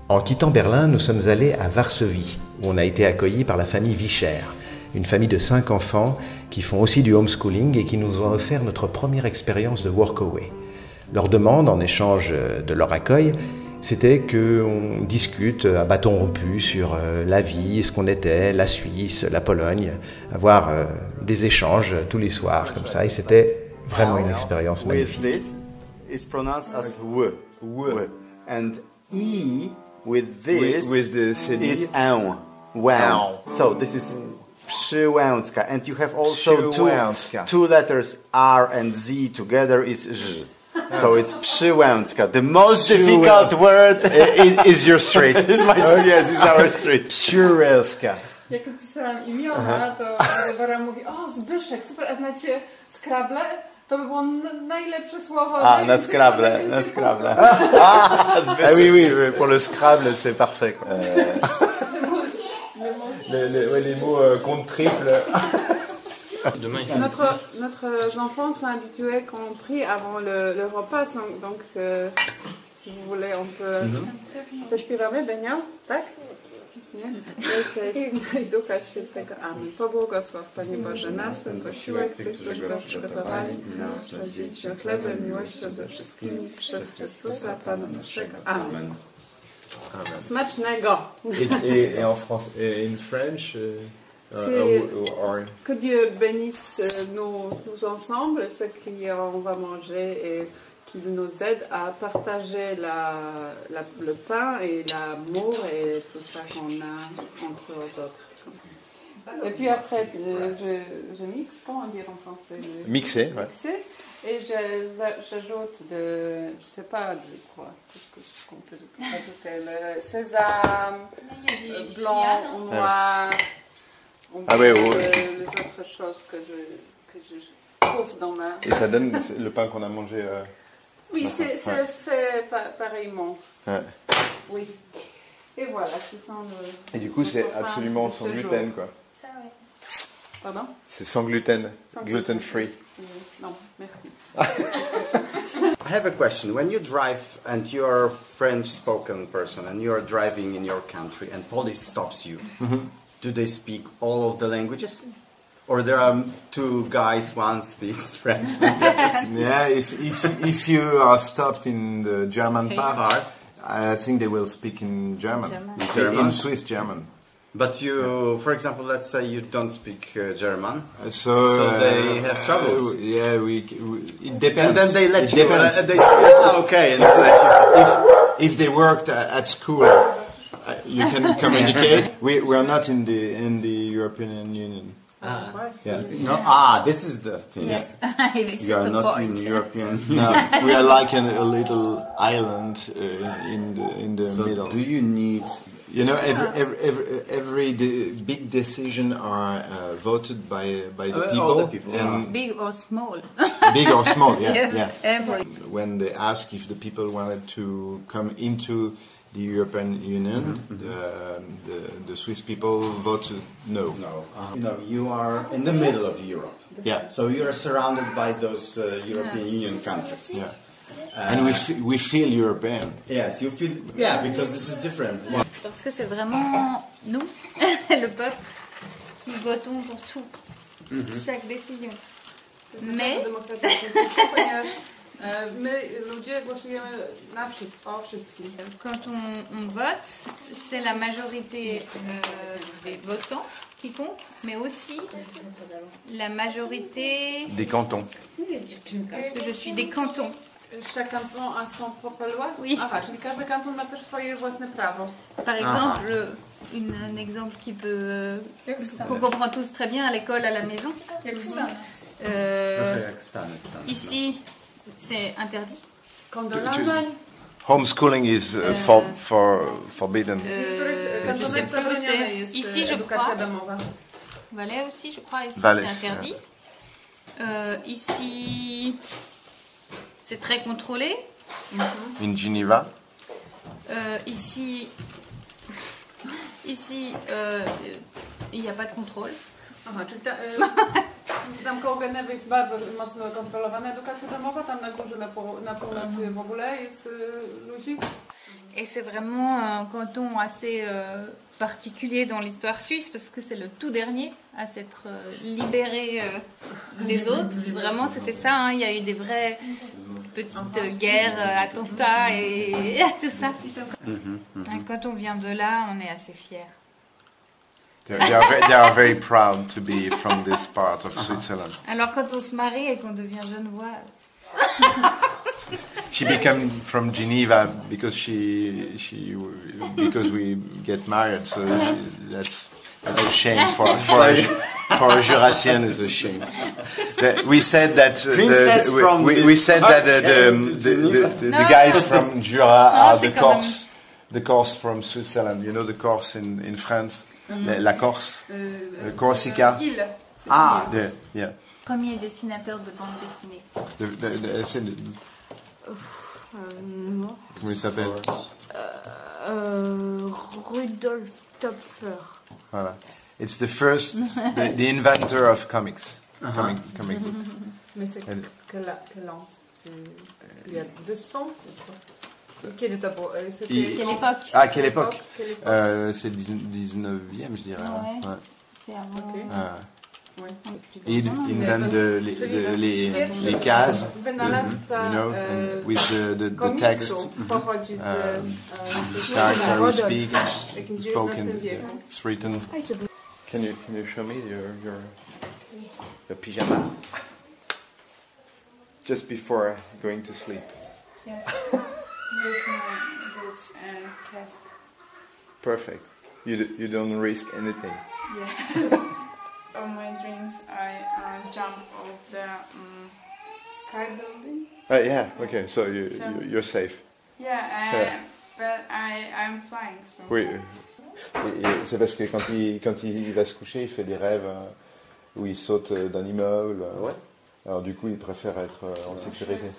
En quittant Berlin, nous sommes allés à Varsovie, où on a été accueillis par la famille Vischer, une famille de 5 enfants qui font aussi du homeschooling et qui nous ont offert notre première expérience de workaway. Leur demande, en échange de leur accueil, c'était qu'on discute à bâton rompu sur la vie, ce qu'on était, la Suisse, la Pologne, avoir des échanges tous les soirs comme ça, et c'était vraiment une expérience magnifique. This is pronounced as w. And E with this is an. Wow. So this is Przyłęcka. And you have also two letters R and Z together is Ż. So it's Przyłęcka. The most difficult word is your street. Is yes, it's our street. Przyłęcka. Jak pisałam imiona, to Barbara mówi, o Zbyszek, super, a znacie Scrabble? To by było najlepsze słowo. Na Scrabble, na Scrabble. Oui, oui, pour le Scrabble, c'est parfait. Quoi. Les mots compte triple. Notre enfants sont habitués qu'on prie avant le repas, donc si vous voulez, on peut... Zaśpiewamy, Benio? Tak? Nie? Ojca i Ducha Świętego. Amen. Pobłogosław, Panie Boże, nas, ten posiłek, tych, którzy go przygotowali, dzielić się chlebem, miłością ze wszystkimi, przez Chrystusa, Pana naszego. Amen. Smacznego! Et en France, et in French, que Dieu bénisse nous ensemble, ce qu'on va manger, et qu'il nous aide à partager le pain et l'amour et tout ça qu'on a entre les autres. Et puis après, je mixe, comment dire en français? Mixer, ouais. Mixer, et j'ajoute je sais pas de quoi, qu'est-ce qu'on peut ajouter, le sésame, blanc ou noir, ouais, les autres choses que je trouve dans ma... Et ça donne le pain qu'on a mangé... Oui, c'est fait pareillement. Ouais. Oui. Et voilà, ce sont Et du coup, c'est absolument sans gluten, quoi. Ça, ouais. Pardon? C'est sans gluten, gluten free. Non, merci. I have a question. When you drive and you're a French-spoken person and you're driving in your country and police stops you, do they speak all of the languages? Or there are two guys, one speaks French. Yeah, if you are stopped in the German part, I think they will speak in German. In Swiss German. But you, for example, let's say you don't speak German, so they have troubles. Yeah, it depends. And then they let it you. Depends. Okay, and they let you. If they worked at school, you can communicate. We are not in the European Union. Yeah. No, this is the thing. Yes. You are not in European Union. No, we are like a little island in the middle. Do you need? You know, every big decision are voted by the people. All the people. And Big or small. big or small, yeah. Yes, yeah. every. When they ask if the people wanted to come into the European Union, the Swiss people voted no. No. You are in the middle of Europe. Yeah. So you are surrounded by those European Union countries. Yeah. And we feel European. Yes, you feel. Yeah, because this is different. Parce que c'est vraiment nous, le peuple, qui votons pour tout, chaque décision. Mais my ludzie głosujemy na wszystko, wszystkim. quand on vote, c'est la majorité des votants qui compte, mais aussi la majorité... Des cantons. Parce que je suis des cantons. Chaque canton a son propre loi? Oui. Aha, czyli każdy kanton ma też swoje własne prawo. Par exemple, un exemple qu'on comprend tous très bien à l'école, à la maison. Ici, c'est interdit. Homeschooling is forbidden. Je sais plus, c'est ici, je crois. Valais aussi, je crois, ici c'est interdit. Ici, c'est très contrôlé. In Geneva. Ici, il n'y a pas de contrôle. Aha, czyli tam koło Genewy jest bardzo mocno kontrolowana edukacja domowa, tam na górze, na północy w ogóle jest ludzi. Et c'est vraiment un canton assez particulier dans l'histoire suisse parce que c'est le tout dernier à s'être libéré des autres. Vraiment, c'était ça. Hein. Il y a eu des vraies petites guerres, attentats et tout ça. Et quand on vient de là, on est assez fiers. They are very proud to be from this part of Switzerland. Alors quand on se marie et qu'on devient genevois... She became from Geneva because because we get married, so that's a shame for a Jurassian is a shame. We said that the guys from Jura are the Corse from Switzerland. You know the Corse in France, la Corse, Corsica. Ah, yeah. Premier dessinateur de bande dessinée. non. Comment il s'appelle? Rudolf Topfer. Voilà. It's the first, the inventor of comics, comic books. Mais c'est quel an? Il y a 200. Quelle époque? Ah, quelle époque? C'est le 19e, je dirais. Ouais. Ouais. C'est avant. Okay. Il invente les cases, you know, and with the text, character who spoken, it's written. Can you show me your pyjama? Just before going to sleep. Yes. With my boots and cask. Perfect. You don't risk anything. Yes. On my dreams, I jump off the sky building. Yeah. Okay. So you're safe. Yeah. But I'm flying. So. Oui. C'est parce que quand il va se coucher, il fait des rêves où il saute d'un immeuble. Ouais. Alors du coup, il préfère être en sécurité.